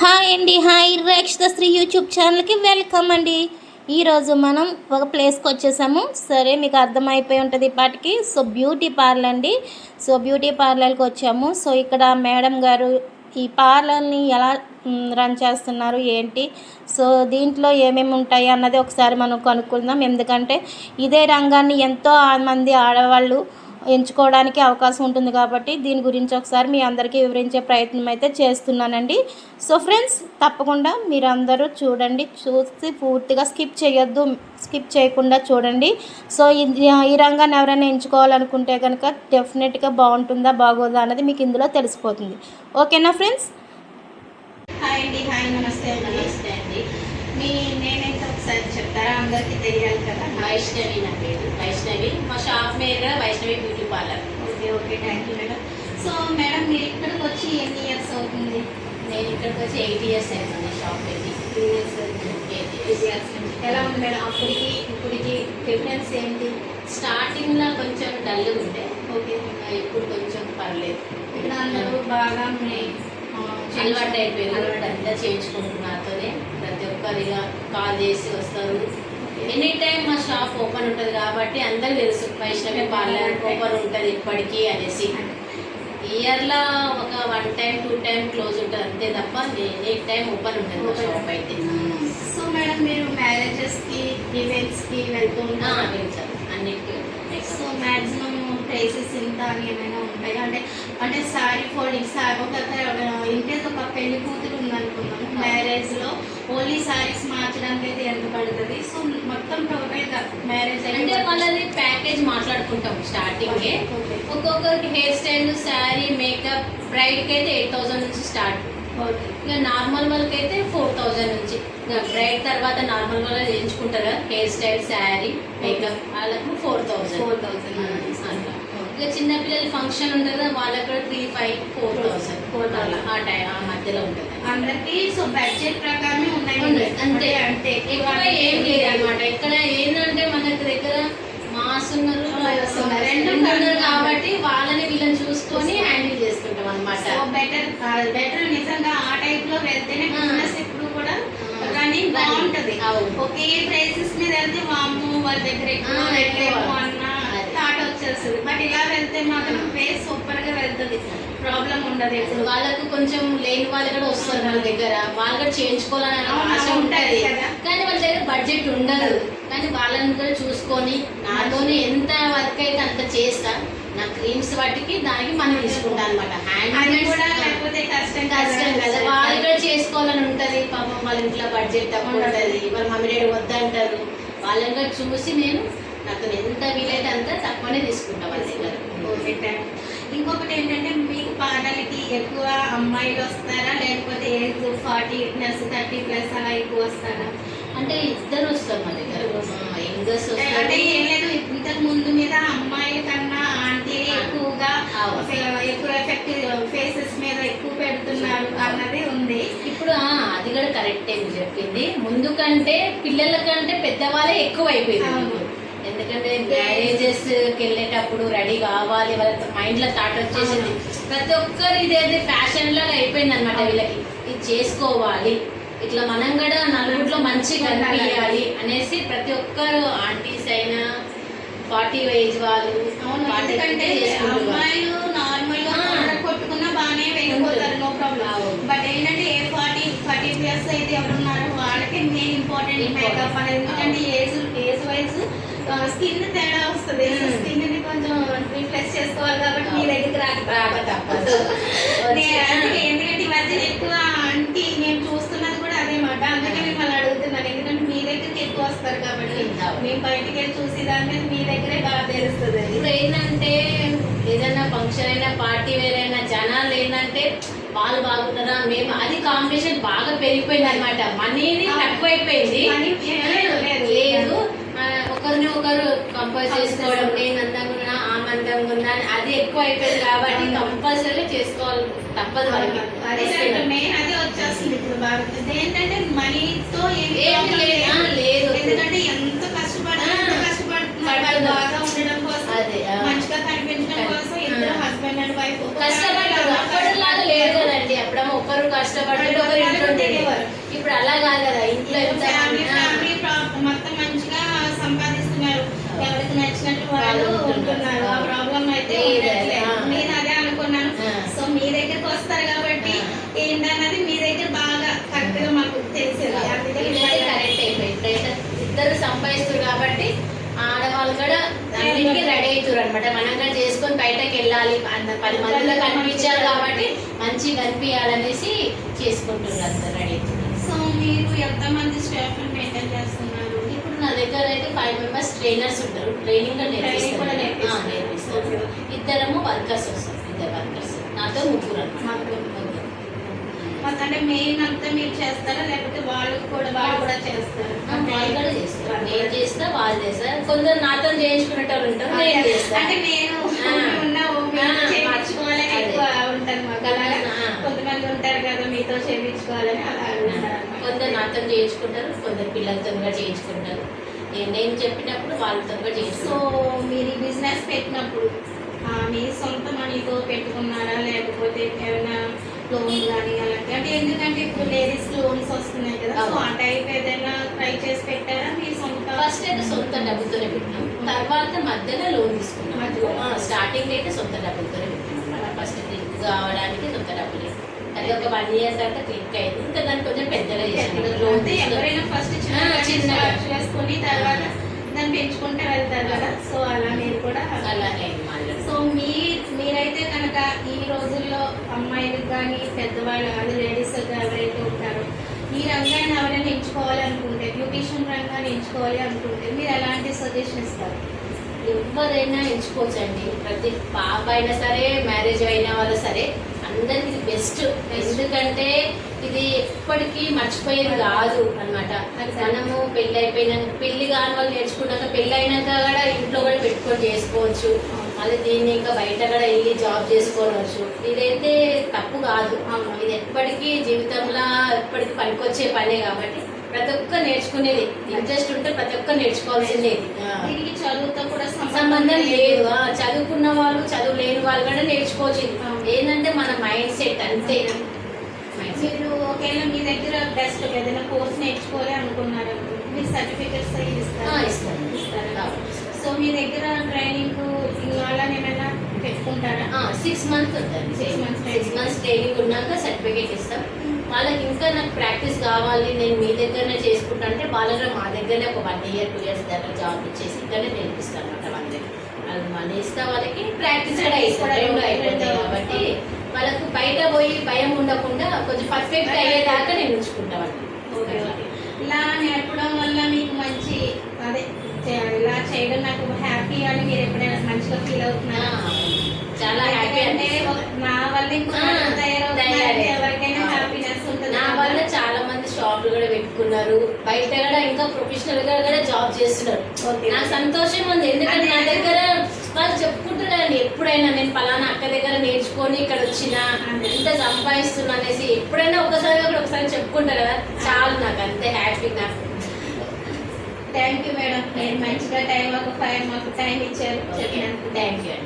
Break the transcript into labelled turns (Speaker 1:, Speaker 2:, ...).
Speaker 1: Hi అండి, hi రక్షితశ్రీ YouTube ఛానల్కి welcome అండి. ఈరోజు మనం ఒక ప్లేస్కి వచ్చేసాము. సరే, మీకు అర్థమైపోయి ఉంటుంది ఇప్పటికి. సో బ్యూటీ పార్లర్ అండి. సో బ్యూటీ పార్లర్కి వచ్చాము. సో ఇక్కడ మేడం గారు ఈ పార్లర్ని ఎలా రన్ చేస్తున్నారు ఏంటి, సో దీంట్లో ఏమేమి ఉంటాయి అన్నది ఒకసారి మనం కనుక్కుందాం. ఎందుకంటే ఇదే రంగాన్ని ఎంతో మంది ఆడవాళ్ళు ఎంచుకోవడానికి అవకాశం ఉంటుంది కాబట్టి దీని గురించి ఒకసారి మీ అందరికీ వివరించే ప్రయత్నం అయితే చేస్తున్నానండి. సో ఫ్రెండ్స్, తప్పకుండా మీరందరూ చూడండి, చూసి పూర్తిగా స్కిప్ చేయకుండా చూడండి. సో ఈ రంగాన్ని ఎవరైనా ఎంచుకోవాలనుకుంటే కనుక డెఫినెట్గా బాగుంటుందా బాగోదా అన్నది మీకు ఇందులో తెలిసిపోతుంది. ఓకేనా ఫ్రెండ్స్?
Speaker 2: హాయ్ అండి, హాయ్, నమస్తే అండి. మీ నేనైతే ఒకసారి చెప్తారా, అందరికీ తెలియాలి కదా.
Speaker 3: వైష్ణవి, నా పేరు వైష్ణవి. మా షాప్ మీద Vaishnavi beauty parlour.
Speaker 2: Okay, thank you madam. So madam, మీరు ఇక్కడికి వచ్చి ఎన్ని ఇయర్స్ అవుతుంది?
Speaker 3: నేను ఇక్కడికి వచ్చి 8 years అయింది. షాప్ పెట్టి
Speaker 2: 2 years ఎలా ఉంది మేడం అప్పటికి ఇప్పటికి డిఫరెన్స్ ఏంటి?
Speaker 3: స్టార్టింగ్లో కొంచెం డల్గా ఉంటే,
Speaker 2: ఓకే,
Speaker 3: ఇప్పుడు కొంచెం పర్లేదు.
Speaker 2: ఇక్కడ అందరూ బాగా
Speaker 3: అలవాటు అయిపోయింది. అంతా చేయించుకుంటున్నాతోనే ప్రతి ఒక్కరిగా కాల్ చేసి వస్తారు. ఎనీ టైం మా షాప్ ఓపెన్ ఉంటుంది కాబట్టి అందరికి తెలుసు వైష్ణవి పార్లర్ ఓపెన్ ఉంటుంది ఇప్పటికీ అనేసి. ఇయర్లో ఒక 1 time 2 time క్లోజ్ ఉంటుంది అంతే తప్ప ఎనీ టైం ఓపెన్ ఉంటుంది మా షాప్ అయితే.
Speaker 2: సో మేడం, మీరు మ్యారేజెస్కి ఈవెంట్స్కి వెళ్తూ ఉంటారు
Speaker 3: అన్నిటికీ.
Speaker 2: సో మ్యాక్సిమం ప్రైసెస్ ఇంత అని ఏమైనా ఉంటాయి అంటే శారీ ఫోల్డింగ్ ఇంకేదో ఒక పెళ్లి కూతురు ఉందనుకున్నాము, మ్యారేజ్లో ఓన్లీ శారీస్ మార్చడానికి అయితే ఎంత పడుతుంది? సో మొత్తం టోటల్గా మ్యారేజ్
Speaker 3: అంటే వాళ్ళది ప్యాకేజ్ మాట్లాడుకుంటాం స్టార్టింగే. ఒక్కొక్కరికి హెయిర్ స్టైల్, శారీ, మేకప్, బ్రైడ్కి అయితే 8,000 నుంచి స్టార్ట్. ఇక నార్మల్ వాళ్ళకి అయితే 4,000 నుంచి. బ్రైడ్ తర్వాత నార్మల్ వాళ్ళు చేయించుకుంటారు కదా, హెయిర్ స్టైల్, శారీ, మేకప్, వాళ్ళకు 4,000 అట్లా. ఇక చిన్నపిల్లల ఫంక్షన్ ఉంటుంది కదా, వాళ్ళకి కూడా 3,500 4,000 ఆ మధ్యలో ఉంటుంది
Speaker 2: అందరికి. సో బడ్జెట్ ప్రకారమే ఉన్నాయి
Speaker 3: అంతే. ఎక్కువ ఏం లేదు అనమాట. ఇక్కడ ఏంటంటే మనకి దగ్గర మాస్ ఉన్నారు, రెండు ఉన్నారు కాబట్టి వాళ్ళని వీళ్ళని చూసుకొని హ్యాండిల్ చేసుకుంటాం అనమాట.
Speaker 2: బెటర్ నిజంగా ఆ టైప్ లో వెళ్తేనే బిజినెస్ ఎప్పుడు కూడా రన్నింగ్ బాగుంటది. ఒకే ప్రైసెస్ మీద వెళ్తే వాము వాళ్ళ దగ్గర ఎక్కువ అన్న థాట్ వచ్చేస్తుంది. బట్ ఇలా వెళ్తే మాత్రం ఫేస్ సూపర్ గా వెళ్తుంది, ప్రాబ్లం ఉండదు. ఎప్పుడు
Speaker 3: వాళ్ళకు కొంచెం లేని వాళ్ళు కూడా వస్తారు మన దగ్గర, వాళ్ళు కూడా చేయించుకోవాలని ఆశ ఉంటుంది కానీ వాళ్ళ దగ్గర బడ్జెట్ ఉండదు. కానీ వాళ్ళని కూడా చూసుకొని నాతోనే ఎంత వర్క్ అయితే అంత చేస్తా. నా క్రీమ్స్ వాటికి దానికి మనం తీసుకుంటాం అనమాట. హ్యాండ్
Speaker 2: కూడా లేకపోతే కష్టం
Speaker 3: కదా, వాళ్ళు కూడా చేసుకోవాలని ఉంటుంది. పాపం వాళ్ళ ఇంట్లో బడ్జెట్ తక్కువ ఉంటుంది, వాళ్ళ మమ్మీ డాడీ వద్దంటారు. వాళ్ళని కూడా చూసి నేను నాకు ఎంత వీలైతే అంత తక్కువనే తీసుకుంటాం వాళ్ళ దగ్గర.
Speaker 2: ఇంకొకటి ఏంటంటే, మీకు పార్లర్కి ఎక్కువ అమ్మాయిలు వస్తారా లేకపోతే ఏజ్ 40+ 30+ అలా ఎక్కువ వస్తారా?
Speaker 3: అంటే ఇద్దరు వస్తారు మా దగ్గర.
Speaker 2: అంటే ఏం లేదు, ఇంతకు ముందు మీద అమ్మాయిల కన్నా ఆంటీలు ఎక్కువగా ఎక్కువ ఎఫెక్టివ్ ఫేసెస్ మీద ఎక్కువ పెడుతున్నారు అన్నది ఉంది.
Speaker 3: ఇప్పుడు అది కూడా కరెక్టే మీరు చెప్పింది. ముందు కంటే పిల్లల కంటే పెద్దవాళ్ళే ఎక్కువ అయిపోయింది. ఎందుకంటే మ్యారేజెస్కి వెళ్ళేటప్పుడు రెడీ కావాలి, వాళ్ళ మైండ్లో థాట్ వచ్చేసింది. ప్రతి ఒక్కరు ఇదేది ఫ్యాషన్ లాగా అయిపోయింది అనమాట. వీళ్ళకి ఇది చేసుకోవాలి, ఇట్లా మనం కూడా నలుగురిలో మంచిగా కనిపించాలి అనేసి ప్రతి ఒక్కరు ఆంటీస్ అయినా 40 ఏజ్ వాళ్ళు
Speaker 2: అమ్మాయిలు నార్మల్ గా కొట్టుకున్నా బాగానే వెళ్ళిపోతారు, నో ప్రాబ్లం. బట్ ఏంటంటే 40+ అయితే ఎవరున్నారో వాళ్ళకి మెయిన్ ఇంపార్టెంట్ మేకప్ అనేది. ఎందుకంటే ఏజ్ వైజ్ స్కిన్ తేడా వస్తుంది. స్కిన్ ని కొంచెం రిఫ్రెష్ చేసుకోవాలి కాబట్టి మీ దగ్గరికి రాక తప్పదు. ఎందుకంటే ఈ మధ్య ఎక్కువ ఆంటీ నేను చూస్తున్నది కూడా అదే మాట. అందుకే మిమ్మల్ని అడుగుతున్నాను, ఎందుకంటే మీ దగ్గరికి ఎక్కువ వస్తారు కాబట్టి. మేము బయటికి వెళ్ళి చూసి దాని మీద మీ దగ్గరే బాగా తెలుస్తుంది.
Speaker 3: ఇప్పుడు ఏంటంటే ఏదైనా ఫంక్షన్ అయినా పార్టీ వేర్ అయినా జనాలు ఏంటంటే వాళ్ళు బాగుంటారా మేము, అది కాంపిటీషన్ బాగా పెరిగిపోయింది అనమాట. మనీని తక్కువైపోయింది లేదు, ఒకరిని ఒకరు కంపేర్ చేసుకోవడం. నేను అందంగా ఉన్నా, ఆమె అందంగా ఉన్నా, అది ఎక్కువ అయిపోయింది కాబట్టి కంపల్సరీ చేసుకోవాలి తప్పదు వాళ్ళకి.
Speaker 2: అదే వచ్చేస్తుంది ఇప్పుడు బాగా. ఏంటంటే మనీతో
Speaker 3: లేదు,
Speaker 2: ఎందుకంటే ఎంత కష్టపడుతున్నారు బాగా ఉండడం కోసం, మంచిగా కనిపించడం కోసం ఇద్దరు హస్బెండ్ అండ్ వైఫ్
Speaker 3: కష్టపడ్డారు. అప్పటిలాగా లేదు కదండి. అప్పుడేమో ఒకరు కష్టపడ్డారు, ఒకరు ఇంట్లో ఇప్పుడు అలా కాదు కదా, ఇంట్లో ఎంత
Speaker 2: ఫ్యామిలీ మొత్తం మంచిగా సంపాదిస్తున్నారు, ఎవరికి నచ్చినట్టు వాళ్ళు ఉంటున్నారు. ఆ ప్రాబ్లం అయితే ఉండట్లేదు. నేను అదే అనుకున్నాను. సో మీ దగ్గరకు వస్తారు కాబట్టి ఏంటన్నది మీ దగ్గర బాగా కరెక్ట్ గా మాకు తెలిసింది.
Speaker 3: కరెక్ట్ అయిపోయింది. ఇద్దరు సంపాదిస్తారు కాబట్టి ఆడవాళ్ళు కూడా అన్నింటికి రెడీ అవుతారు అనమాట. మనం కూడా చేసుకొని బయటకు వెళ్ళాలి, 10 మందిలో కనిపించాలి కాబట్టి మంచిగా కనిపించాలనేసి చేసుకుంటున్నారు, అందరు రెడీ అవుతున్నారు.
Speaker 2: సో మీరు ఎంతమంది స్టాఫ్ మెయింటైన్ చేస్తున్నారు?
Speaker 3: ఇప్పుడు నా దగ్గర అయితే 5 మెంబర్స్ ట్రైనర్స్ ఉంటారు, ట్రైనింగ్
Speaker 2: కూడా
Speaker 3: నేర్పిస్తారు. ఇద్దరేమో వర్కర్స్ వస్తారు, 2 వర్కర్స్, నాతో 3 అన్నమాట.
Speaker 2: అంటే మెయిన్ అంతా మీరు చేస్తారా లేకపోతే వాళ్ళు కూడా చేస్తారు?
Speaker 3: వాళ్ళు కూడా చేస్తారు, నేను చేస్తా, వాళ్ళు చేస్తారు. కొందరు నాతో చేయించుకునేటోళ్ళు ఉంటారు, నేను చేస్తాను.
Speaker 2: అంటే నేను చేయించుకోవాలని ఎక్కువ ఉంటాను మాకు. అలాగా కొంతమంది ఉంటారు కదా మీతో చేయించుకోవాలని అలా ఉంటారు.
Speaker 3: కొందరు నాతో చేయించుకుంటారు, కొందరు పిల్లలతో కూడా చేయించుకుంటారు. నేను చెప్పినప్పుడు వాళ్ళతో కూడా
Speaker 2: సో
Speaker 3: చేయించుకుంటారు.
Speaker 2: మీరు ఈ బిజినెస్ పెట్టినప్పుడు మీ సొంత మనీతో పెట్టుకున్నారా లేకపోతే ఏమైనా లోన్ కానీ అలాంటి? అంటే ఎందుకంటే ఇప్పుడు లేడీస్ లోన్స్ వస్తున్నాయి కదా, సో ఆ టైప్ ఏదైనా ట్రై చేసి పెట్టారా మీ సొంత?
Speaker 3: ఫస్ట్ అయితే సొంత డబ్బుతోనే పెట్టినాం, తర్వాత మధ్యలో లోన్ తీసుకున్నాం. స్టార్టింగ్ అయితే సొంత డబ్బులతోనే పెట్టినాం. ఫస్ట్ క్లిక్ కావడానికి సొంత డబ్బులే, అది ఒక 1 ఇయర్ తర్వాత క్లిక్ అయింది. ఇంకా దాన్ని కొంచెం పెద్దగా చేసాం. లోన్
Speaker 2: ఎవరైనా ఫస్ట్ చిన్న చేసుకుని తర్వాత దాన్ని పెంచుకుంటే వెళ్తారు కదా, సో అలా మీరు కూడా
Speaker 3: అలానే.
Speaker 2: సో మీరైతే కనుక ఈ రోజుల్లో అమ్మాయిలకు కానీ పెద్దవాళ్ళు కానీ లేడీస్ ఎవరైతే ఉంటారో ఈ రంగాన్ని ఎవరైనా ఎంచుకోవాలనుకుంటే, బ్యూటిషియన్ రంగాన్ని ఎంచుకోవాలి అనుకుంటే మీరు ఎలాంటి సజెషన్ ఇస్తారు?
Speaker 3: ఎవరైనా ఎంచుకోవచ్చండి, ప్రతి పాప అయినా సరే, మ్యారేజ్ అయిన వాళ్ళు సరే, అందరికి ఇది బెస్ట్. ఎందుకంటే ఇది ఎప్పటికీ మర్చిపోయేది కాదు అనమాట. మనము పెళ్లి కాని వాళ్ళు నేర్చుకున్నాక, పెళ్ళి అయినాక కూడా ఇంట్లో కూడా పెట్టుకొని చేసుకోవచ్చు. మళ్ళీ దీన్ని ఇంకా బయట కూడా వెళ్ళి జాబ్ చేసుకోవచ్చు. ఇదైతే తప్పు కాదు, ఇది ఎప్పటికీ జీవితంలో ఎప్పటికీ పనికొచ్చే పనే కాబట్టి ప్రతి ఒక్క నేర్చుకునేది. ఇంట్రెస్ట్ ఉంటే ప్రతి ఒక్క నేర్చుకోవాల్సిందే.
Speaker 2: దీనికి చదువుతో కూడా
Speaker 3: సంబంధం లేదు. చదువుకున్న వాళ్ళు, చదువు లేని వాళ్ళు కూడా నేర్చుకోవచ్చు. ఏంటంటే మన మైండ్ సెట్ అంతే.
Speaker 2: మీరు ఒకవేళ మీ దగ్గర బెస్ట్ ఏదైనా కోర్స్ నేర్చుకోవాలి అనుకున్నారు, మీరు సర్టిఫికెట్స్ ఇస్తారా? సో మీ దగ్గర ట్రైనింగ్ అలానే ఏమైనా పెట్టుకుంటారా?
Speaker 3: 6 months ఉంటుంది. 6 months ట్రైనింగ్ ఉన్నాక సర్టిఫికేట్ ఇస్తాం. వాళ్ళకి ఇంకా నాకు ప్రాక్టీస్ కావాలి, నేను మీ దగ్గరనే చేసుకుంటా అంటే వాళ్ళలో మా దగ్గరనే ఒక 1 year 2 years దగ్గర జాబ్ ఇచ్చేసి ఇక్కడనే నేర్పిస్తాను అనమాట. వాళ్ళ దగ్గర వాళ్ళు మనీ ఇస్తా, వాళ్ళకి ప్రాక్టీస్ కూడా ఇస్తాం, 2 అయిపోతాయి కాబట్టి వాళ్ళకు బయట పోయి భయం ఉండకుండా కొంచెం పర్ఫెక్ట్ అయ్యేదాకా నేను ఉంచుకుంటా వాళ్ళని.
Speaker 2: ఇలా నేర్పడం వల్ల మీకు మంచి అదే ఇలా చేయడం నాకు హ్యాపీ అని మీరు ఎప్పుడైనా మంచిగా ఫీల్ అవుతున్నారా?
Speaker 3: చాలా హ్యాపీ.
Speaker 2: అంటే నా వల్ల ఎవరికైనా హ్యాపీనెస్ ఉంటుంది.
Speaker 3: నా వల్ల చాలా మంది షాపులు కూడా పెట్టుకున్నారు, బయట కూడా ఇంకా ప్రొఫెషనల్ గా కూడా జాబ్ చేస్తున్నారు. నాకు సంతోషం ఉంది, ఎందుకంటే నా దగ్గర వాళ్ళు చెప్పుకుంటున్నాను ఎప్పుడైనా, నేను పలానా అక్క దగ్గర నేర్చుకొని ఇక్కడ వచ్చిన ఎంత సంపాదిస్తున్నా అనేసి ఎప్పుడైనా ఒకసారి చెప్పుకుంటారు కదా, చాలు నాకు అంతే హ్యాపీ. నాకు
Speaker 2: థ్యాంక్ యూ మేడం, నేను మంచిగా మాకు టైం ఇచ్చారు.
Speaker 3: Thank you.